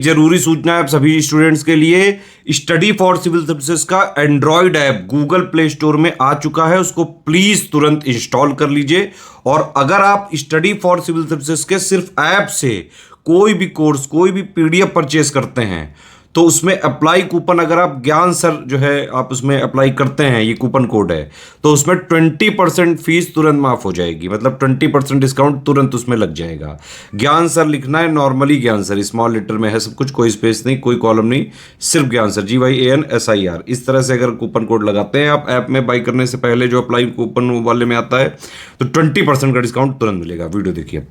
जरूरी सूचना है आप सभी स्टूडेंट्स के लिए। स्टडी फॉर सिविल सर्विसेज का Android app Google play store में आ चुका है, उसको प्लीज तुरंत इंस्टॉल कर लीजिए। और अगर आप स्टडी फॉर सिविल सर्विसेज के सिर्फ ऐप से कोई भी कोर्स, कोई भी पीडीएफ परचेस करते हैं तो उसमें अप्लाई कूपन, अगर आप ज्ञान सर जो है आप उसमें अप्लाई करते हैं, ये कूपन कोड है, तो उसमें 20% फीस तुरंत माफ हो जाएगी। मतलब 20% डिस्काउंट तुरंत उसमें लग जाएगा। ज्ञान सर लिखना है, नॉर्मली ज्ञान सर, स्मॉल लेटर में है सब कुछ, कोई स्पेस नहीं, कोई कॉलम नहीं, सिर्फ ज्ञान सर, GYANSIR। इस तरह से अगर कूपन कोड लगाते हैं आप ऐप में बाई करने से पहले, जो अप्लाई कूपन वाले में आता है, तो 20% का डिस्काउंट तुरंत मिलेगा। वीडियो देखिए।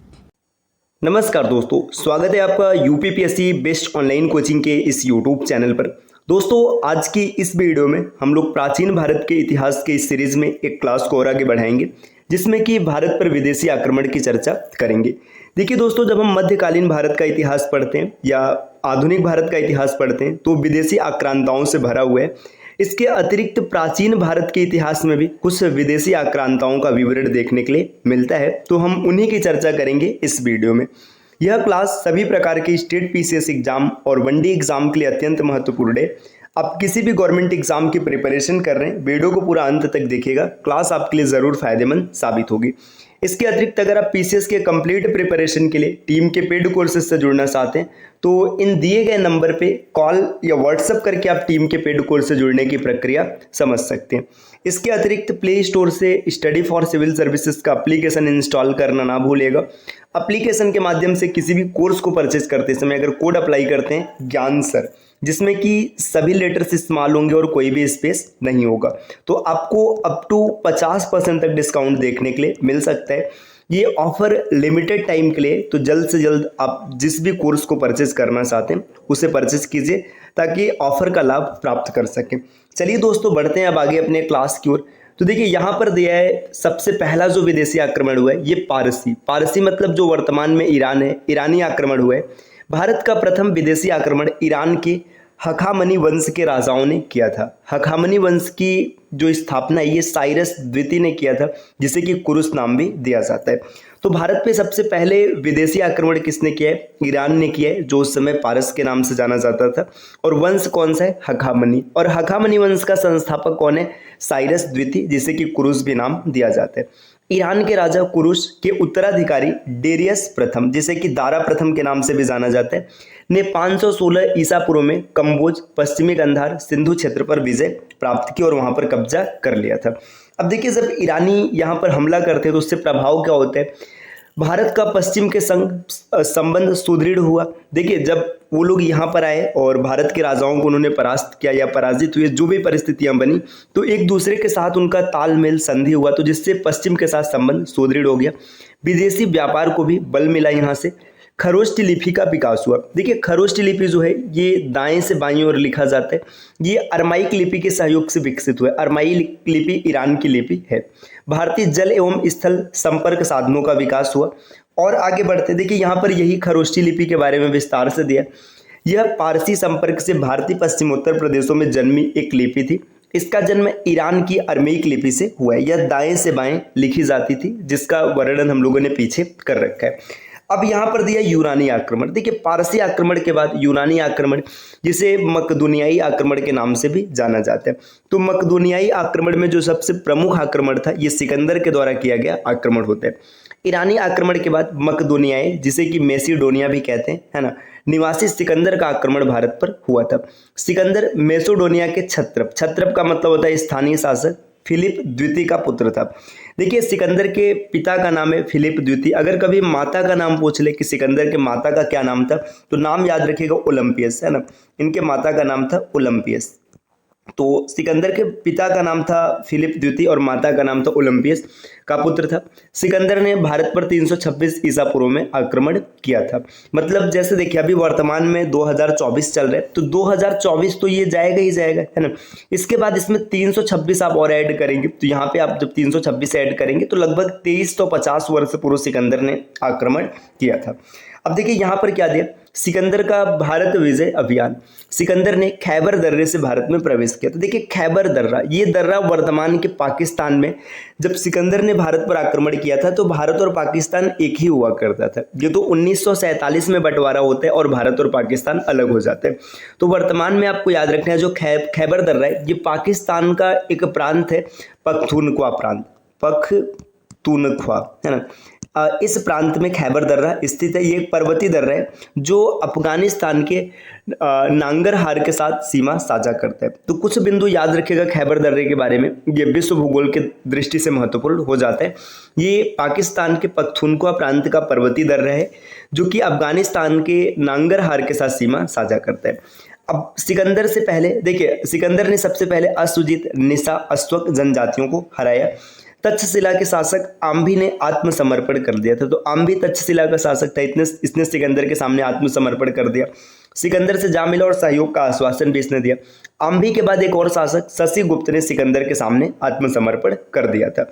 नमस्कार दोस्तों, स्वागत है आपका यूपीपीएससी बेस्ट ऑनलाइन कोचिंग के इस यूट्यूब चैनल पर। दोस्तों, आज की इस वीडियो में हम लोग प्राचीन भारत के इतिहास के इस सीरीज में एक क्लास को और आगे बढ़ाएंगे, जिसमें कि भारत पर विदेशी आक्रमण की चर्चा करेंगे। देखिए दोस्तों, जब हम मध्यकालीन भारत का इतिहास पढ़ते हैं या आधुनिक भारत का इतिहास पढ़ते हैं तो विदेशी आक्रांताओं से भरा हुआ है। इसके अतिरिक्त प्राचीन भारत के इतिहास में भी कुछ विदेशी आक्रांताओं का विवरण देखने के लिए मिलता है, तो हम उन्हीं की चर्चा करेंगे इस वीडियो में। यह क्लास सभी प्रकार के स्टेट पीसीएस एग्जाम और वनडे एग्जाम के लिए अत्यंत महत्वपूर्ण है। आप किसी भी गवर्नमेंट एग्जाम की प्रिपरेशन कर रहे हैं, वीडियो को पूरा अंत तक देखिएगा, क्लास आपके लिए ज़रूर फायदेमंद साबित होगी। इसके अतिरिक्त अगर आप पीसीएस के कंप्लीट प्रिपरेशन के लिए टीम के पेड कोर्सेज से जुड़ना चाहते हैं तो इन दिए गए नंबर पे कॉल या व्हाट्सएप करके आप टीम के पेड कोर्स से जुड़ने की प्रक्रिया समझ सकते हैं। इसके अतिरिक्त प्ले स्टोर से स्टडी फॉर सिविल सर्विसेज का एप्लीकेशन इंस्टॉल करना ना भूलिएगा। एप्लीकेशन के माध्यम से किसी भी कोर्स को परचेज करते समय अगर कोड अप्लाई करते हैं ज्ञान सर, जिसमें कि सभी लेटर्स इस्तेमाल होंगे और कोई भी स्पेस नहीं होगा, तो आपको अप टू 50% तक डिस्काउंट देखने के लिए मिल सकता है। ये ऑफर लिमिटेड टाइम के लिए, तो जल्द से जल्द आप जिस भी कोर्स को परचेज करना चाहते हैं उसे परचेज कीजिए ताकि ऑफर का लाभ प्राप्त कर सकें। चलिए दोस्तों, बढ़ते हैं अब आगे अपने क्लास की ओर। तो देखिए यहाँ पर दिया है, सबसे पहला जो विदेशी आक्रमण हुआ है ये पारसी मतलब जो वर्तमान में ईरान है, ईरानी आक्रमण हुआ है। भारत का प्रथम विदेशी आक्रमण ईरान के हखामनी वंश के राजाओं ने किया था। हखामनी वंश की जो स्थापना है ये साइरस द्वितीय ने किया था, जिसे कि कुरुस नाम भी दिया जाता है। तो भारत पे सबसे पहले विदेशी आक्रमण किसने किया है? ईरान ने किया है, जो उस समय पारस के नाम से जाना जाता था। और वंश कौन सा है? हखामनी। और हखामनी वंश का संस्थापक कौन है? साइरस द्वितीय, जिसे कि कुरुस भी नाम दिया जाता है। ईरान के राजा कुरुश के उत्तराधिकारी डेरियस प्रथम, जिसे कि दारा प्रथम के नाम से भी जाना जाता है, ने 516 ईसा पूर्व में कंबोज, पश्चिमी गंधार, सिंधु क्षेत्र पर विजय प्राप्त की और वहां पर कब्जा कर लिया था। अब देखिए, जब ईरानी यहाँ पर हमला करते हैं तो उससे प्रभाव क्या होता है? भारत का पश्चिम के संग संबंध सुदृढ़ हुआ। देखिए, जब वो लोग यहाँ पर आए और भारत के राजाओं को उन्होंने परास्त किया या पराजित हुए, जो भी परिस्थितियां बनी, तो एक दूसरे के साथ उनका तालमेल संधि हुआ, तो जिससे पश्चिम के साथ संबंध सुदृढ़ हो गया। विदेशी व्यापार को भी बल मिला। यहाँ से खरोष्ट लिपि का विकास हुआ। देखिए, खरोष्ट लिपि जो है ये दाएं से बाईं ओर लिखा जाता है। ये अरमाइक लिपि के सहयोग से विकसित हुआ है। अरमाइक लिपि ईरान की लिपि है। भारतीय जल एवं स्थल संपर्क साधनों का विकास हुआ। और आगे बढ़ते देखिए, यहाँ पर यही खरोष्टी लिपि के बारे में विस्तार से दिया। यह पारसी संपर्क से भारतीय पश्चिमोत्तर प्रदेशों में जन्मी एक लिपि थी। इसका जन्म ईरान की अरमेइक लिपि से हुआ है। यह दाएं से बाएं लिखी जाती थी, जिसका वर्णन हम लोगों ने पीछे कर रखा है। अब यहाँ पर दिया यूनानी आक्रमण। देखिए, पारसी आक्रमण के बाद यूनानी आक्रमण, जिसे मकदूनियाई आक्रमण के नाम से भी जाना जाता है। तो मकदूनियाई आक्रमण में जो सबसे प्रमुख आक्रमण था ये सिकंदर के द्वारा किया गया आक्रमण होता है। ईरानी आक्रमण के बाद मकदूनियाई, जिसे कि मेसिडोनिया भी कहते हैं, है ना, निवासी सिकंदर का आक्रमण भारत पर हुआ था। सिकंदर मेसोडोनिया के छत्रप का मतलब होता है स्थानीय शासक, फिलिप द्वितीय का पुत्र था। देखिए, सिकंदर के पिता का नाम है फिलिप द्वितीय। अगर कभी माता का नाम पूछ ले कि सिकंदर के माता का क्या नाम था, तो नाम याद रखिएगा ओलंपियस, है ना। इनके माता का नाम था ओलंपियस। तो सिकंदर के पिता का नाम था फिलिप द्वितीय और माता का नाम था ओलंपियस का पुत्र था। सिकंदर ने भारत पर 326 ईसा पूर्व में आक्रमण किया था। मतलब जैसे देखिए, अभी वर्तमान में 2024 चल रहा है, तो 2024 तो ये जाएगा ही जाएगा, है ना। इसके बाद इसमें 326 आप और ऐड करेंगे, तो यहाँ पे आप जब 326 ऐड करेंगे तो लगभग 2350 वर्ष पूर्व सिकंदर ने आक्रमण किया था। अब देखिए यहाँ पर क्या दिया, सिकंदर का भारत विजय अभियान। सिकंदर ने खैबर दर्रे से भारत में प्रवेश किया। तो देखिए खैबर दर्रा, ये दर्रा वर्तमान के पाकिस्तान में, जब सिकंदर ने भारत पर आक्रमण किया था तो भारत और पाकिस्तान एक ही हुआ करता था। ये तो 1947 में बंटवारा होता है और भारत और पाकिस्तान अलग हो जाते हैं। तो वर्तमान में आपको याद रखना है जो खैबर दर्रा है ये पाकिस्तान का एक प्रांत है, पख्तूनख्वा प्रांत, पख्तूनख्वा है ना। इस प्रांत में खैबर दर्रा स्थित है। ये एक पर्वतीय दर्रा है जो अफगानिस्तान के नांगरहार के साथ सीमा साझा करता है। तो कुछ बिंदु याद रखिएगा खैबर दर्रे के बारे में, ये विश्व भूगोल के दृष्टि से महत्वपूर्ण हो जाता है। ये पाकिस्तान के पख्तूनख्वा प्रांत का पर्वतीय दर्रा है जो कि अफगानिस्तान के नांगरहार के साथ सीमा साझा करता है। अब सिकंदर से पहले देखिए, सिकंदर ने सबसे पहले असुजित, निसा, अश्वक जनजातियों को हराया। तक्षशिला के शासक आम्भी ने आत्मसमर्पण कर दिया था। तो आम्भी तक्षशिला का शासक था, इसने सिकंदर के सामने आत्मसमर्पण कर दिया। सिकंदर से जा मिला और सहयोग का आश्वासन भी इसने दिया। आम्भी के बाद एक और शासक शशिगुप्त ने सिकंदर के सामने आत्मसमर्पण कर दिया था।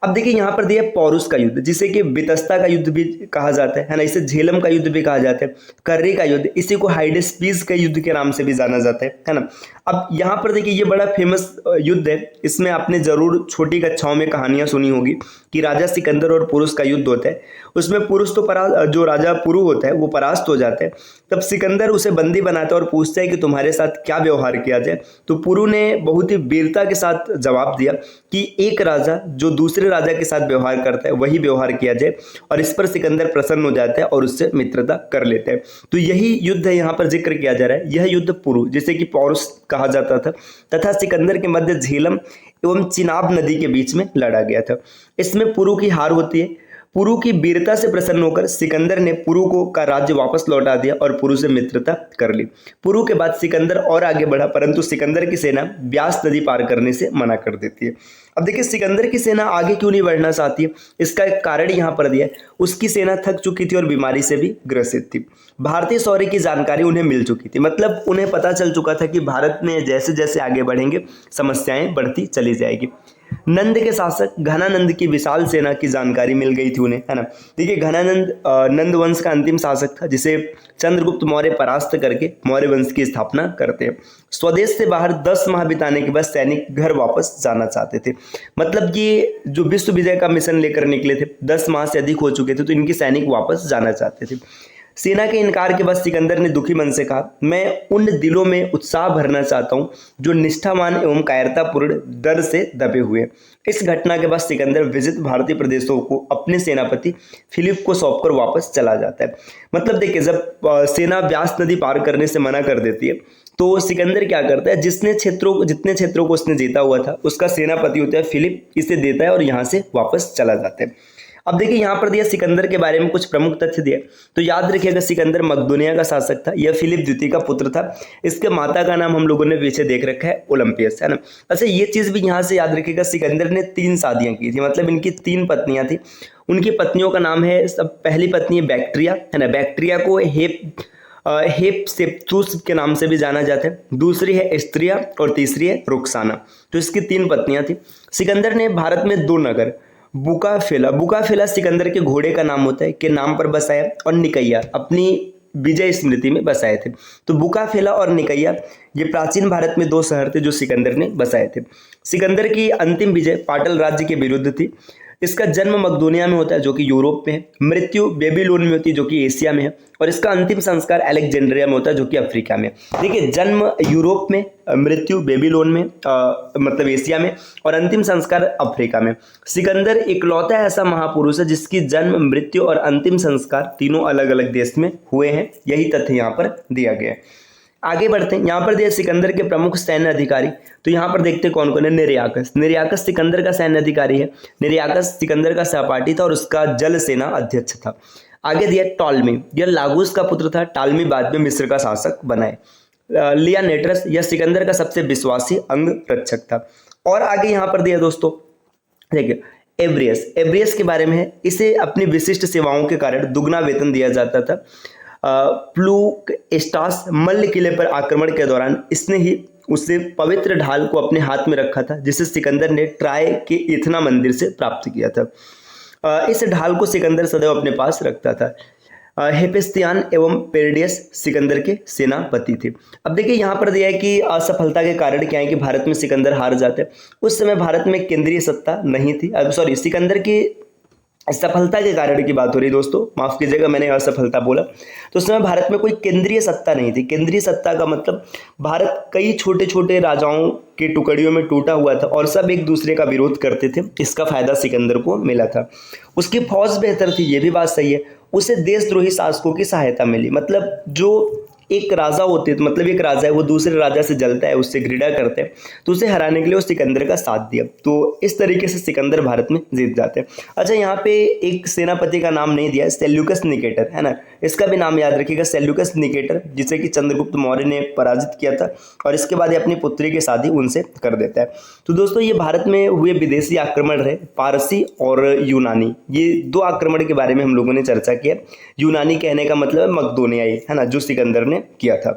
अब देखिए यहाँ पर दिया पौरुष का युद्ध, जिसे कि बितस्ता का युद्ध भी कहा जाता है ना, इसे झेलम का युद्ध भी कहा जाता है, कर्री का युद्ध, इसी को हाइडेस्पीस का युद्ध के नाम से भी जाना जाता है ना। अब यहाँ पर देखिए ये बड़ा फेमस युद्ध है, इसमें आपने जरूर छोटी कक्षाओं में कहानियां सुनी होगी कि राजा सिकंदर और पुरुष का युद्ध होता है। उसमें पुरुष तो जो राजा पुरु होता है वो परास्त हो जाता है। तब सिकंदर उसे बंदी बनाता है और पूछता है कि तुम्हारे साथ क्या व्यवहार किया जाए। तो पुरु ने बहुत ही वीरता के साथ जवाब दिया कि एक राजा जो दूसरे राजा के साथ व्यवहार करता है वही व्यवहार किया जाए, और इस पर सिकंदर प्रसन्न हो जाता है और उससे मित्रता कर लेते हैं। तो यही युद्ध है यहाँ पर जिक्र किया जा रहा है, यह युद्ध पुरु जिसे कि पौरुष कहा जाता था तथा सिकंदर के मध्य झेलम एवं चिनाब नदी के बीच में लड़ा गया था। इसमें पुरु की हार होती है। पुरु की वीरता से प्रसन्न होकर सिकंदर ने पुरु का राज्य वापस लौटा दिया और पुरु से मित्रता कर ली। पुरु के बाद सिकंदर और आगे बढ़ा, परंतु सिकंदर की सेना ब्यास नदी पार करने से मना कर देती है। अब देखिए सिकंदर की सेना आगे क्यों नहीं बढ़ना चाहती है, इसका एक कारण यहाँ पर दिया है। उसकी सेना थक चुकी थी और बीमारी से भी ग्रसित थी। भारतीय शौर्य की जानकारी उन्हें मिल चुकी थी, मतलब उन्हें पता चल चुका था कि भारत में जैसे जैसे आगे बढ़ेंगे समस्याएं बढ़ती चली जाएगी। नंद के शासक घनानंद की विशाल सेना की जानकारी मिल गई थी उन्हें, है ना। देखिए घनानंद नंद वंश का अंतिम शासक था जिसे चंद्रगुप्त मौर्य परास्त करके मौर्य वंश की स्थापना करते हैं। स्वदेश से बाहर 10 माह बिताने के बाद सैनिक घर वापस जाना चाहते थे। मतलब ये जो विश्व विजय का मिशन लेकर निकले थे 10 माह से अधिक हो चुके थे, तो इनके सैनिक वापस जाना चाहते थे। सेना के इनकार के बाद सिकंदर ने दुखी मन से कहा, मैं उन दिलों में उत्साह भरना चाहता हूं जो निष्ठावान एवं कायरतापूर्ण डर से दबे हुए हैं। इस घटना के बाद सिकंदर विजित भारतीय प्रदेशों को अपने सेनापति फिलिप को सौंपकर वापस चला जाता है। मतलब देखिए जब सेना ब्यास नदी पार करने से मना कर देती है तो सिकंदर क्या करता है, जितने क्षेत्रों को उसने जीता हुआ था उसका सेनापति होता है फिलिप, इसे देता है और यहाँ से वापस चला जाता है। अब देखिए यहाँ पर दिया सिकंदर के बारे में कुछ प्रमुख तथ्य दिए। तो याद रखिएगा सिकंदर मकदूनिया का शासक था, यह फिलिप द्वितीय का पुत्र था। इसके माता का नाम हम लोगों ने पीछे देख रखा है ओलंपियस, है ना। अच्छा ये चीज भी यहाँ से याद रखिएगा, सिकंदर ने 3 शादियां की थी, मतलब इनकी 3 पत्नियां थी। उनकी पत्नियों का नाम है, सब पहली पत्नी है बैक्ट्रिया, है ना। बैक्ट्रिया को हेपसेप्टुस के नाम से भी जाना जाता है। दूसरी है एस्त्रिया और तीसरी है रुक्साना। तो इसकी 3 पत्नियां थी। सिकंदर ने भारत में 2 नगर बुकाफेला सिकंदर के घोड़े का नाम होता है के नाम पर बसाया, और निकैया अपनी विजय स्मृति में बसाए थे। तो बुकाफेला और निकैया ये प्राचीन भारत में 2 शहर थे जो सिकंदर ने बसाए थे। सिकंदर की अंतिम विजय पाटल राज्य के विरुद्ध थी। इसका जन्म मकदूनिया में होता है जो कि यूरोप में है, मृत्यु बेबीलोन में होती है जो कि एशिया में है, और इसका अंतिम संस्कार अलेक्जेंड्रिया में होता है जो कि अफ्रीका में। देखिए जन्म यूरोप में, मृत्यु बेबीलोन में मतलब एशिया में, और अंतिम संस्कार अफ्रीका में। सिकंदर इकलौता ऐसा महापुरुष है जिसकी जन्म, मृत्यु और अंतिम संस्कार तीनों अलग अलग देश में हुए हैं। यही तथ्य यहाँ पर दिया गया है। आगे बढ़ते हैं, यहाँ पर दिया सिकंदर के प्रमुख सैन्य अधिकारी। तो यहाँ पर देखते हैं कौन कौन है। निरयाकस सिकंदर का सैन्य अधिकारी है। निरयाकस सिकंदर का सहपाठी था और उसका जल सेना अध्यक्ष था। आगे दिया टॉलमी, यह लागूस का पुत्र था। टॉलमी बाद में मिस्र का शासक बनाए। लियानेट्रस, यह सिकंदर का सबसे विश्वासी अंग रक्षक था। और आगे यहाँ पर दिया दोस्तों देखिए एब्रियस के बारे में है। इसे अपनी विशिष्ट सेवाओं के कारण दुगना वेतन दिया जाता था। प्लूकेस्टास मल्ल किले पर आक्रमण के दौरान इसने ही उसे पवित्र ढाल को अपने हाथ में रखा था जिसे सिकंदर ने ट्राय के इथना मंदिर से प्राप्त किया था। इस ढाल को सिकंदर सदैव अपने पास रखता था। हेपेस्तियान एवं पेरिडियस सिकंदर के सेनापति थे। अब देखिए यहाँ पर दिया है कि असफलता के कारण क्या है कि भारत में सिकंदर हार जाते हैं। उस समय भारत में केंद्रीय सत्ता नहीं थी, सॉरी सिकंदर की सफलता के कारण की बात हो रही है दोस्तों, माफ कीजिएगा मैंने असफलता बोला। तो उस समय भारत में कोई केंद्रीय सत्ता नहीं थी। केंद्रीय सत्ता का मतलब भारत कई छोटे छोटे राजाओं के टुकड़ियों में टूटा हुआ था और सब एक दूसरे का विरोध करते थे। इसका फायदा सिकंदर को मिला था। उसकी फौज बेहतर थी, ये भी बात सही है। उसे देशद्रोही शासकों की सहायता मिली, मतलब जो एक राजा होते थे, मतलब एक राजा है वो दूसरे राजा से जलता है, उससे घृणा करते हैं, तो उसे हराने के लिए वो सिकंदर का साथ दिया। तो इस तरीके से सिकंदर भारत में जीत जाते हैं। अच्छा यहाँ पे एक सेनापति का नाम नहीं दिया है, सेल्यूकस निकेटर है ना, इसका भी नाम याद रखिएगा, सेल्यूकस निकेटर, जिसे कि चंद्रगुप्त मौर्य ने पराजित किया था और इसके बाद ये अपनी पुत्री की शादी उनसे कर देता है। तो दोस्तों ये भारत में हुए विदेशी आक्रमण रहे, पारसी और यूनानी, ये दो आक्रमण के बारे में हम लोगों ने चर्चा किया। यूनानी कहने का मतलब है मकदोनियाई है ना, जो सिकंदर ने किया था।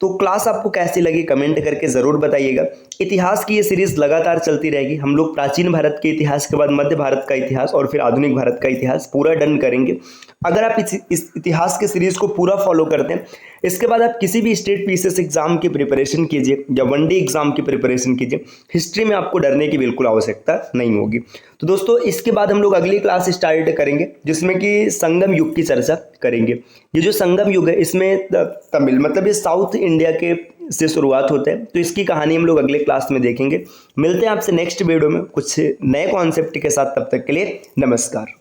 तो क्लास आपको कैसी लगी कमेंट करके ज़रूर बताइएगा। इतिहास की ये सीरीज लगातार चलती रहेगी। हम लोग प्राचीन भारत के इतिहास के बाद मध्य भारत का इतिहास और फिर आधुनिक भारत का इतिहास पूरा डन करेंगे। अगर आप इस इतिहास के सीरीज को पूरा फॉलो करते हैं, इसके बाद आप किसी भी स्टेट पीसीएस एग्जाम की प्रिपरेशन कीजिए या वनडे एग्जाम की प्रिपरेशन कीजिए, हिस्ट्री में आपको डरने की बिल्कुल आवश्यकता नहीं होगी। तो दोस्तों इसके बाद हम लोग अगली क्लास स्टार्ट करेंगे जिसमें कि संगम युग की चर्चा करेंगे। ये जो संगम युग है इसमें तमिल मतलब ये साउथ इंडिया के से शुरुआत होता है, तो इसकी कहानी हम लोग अगले क्लास में देखेंगे। मिलते हैं आपसे नेक्स्ट वीडियो में कुछ नए कॉन्सेप्ट के साथ, तब तक के लिए नमस्कार।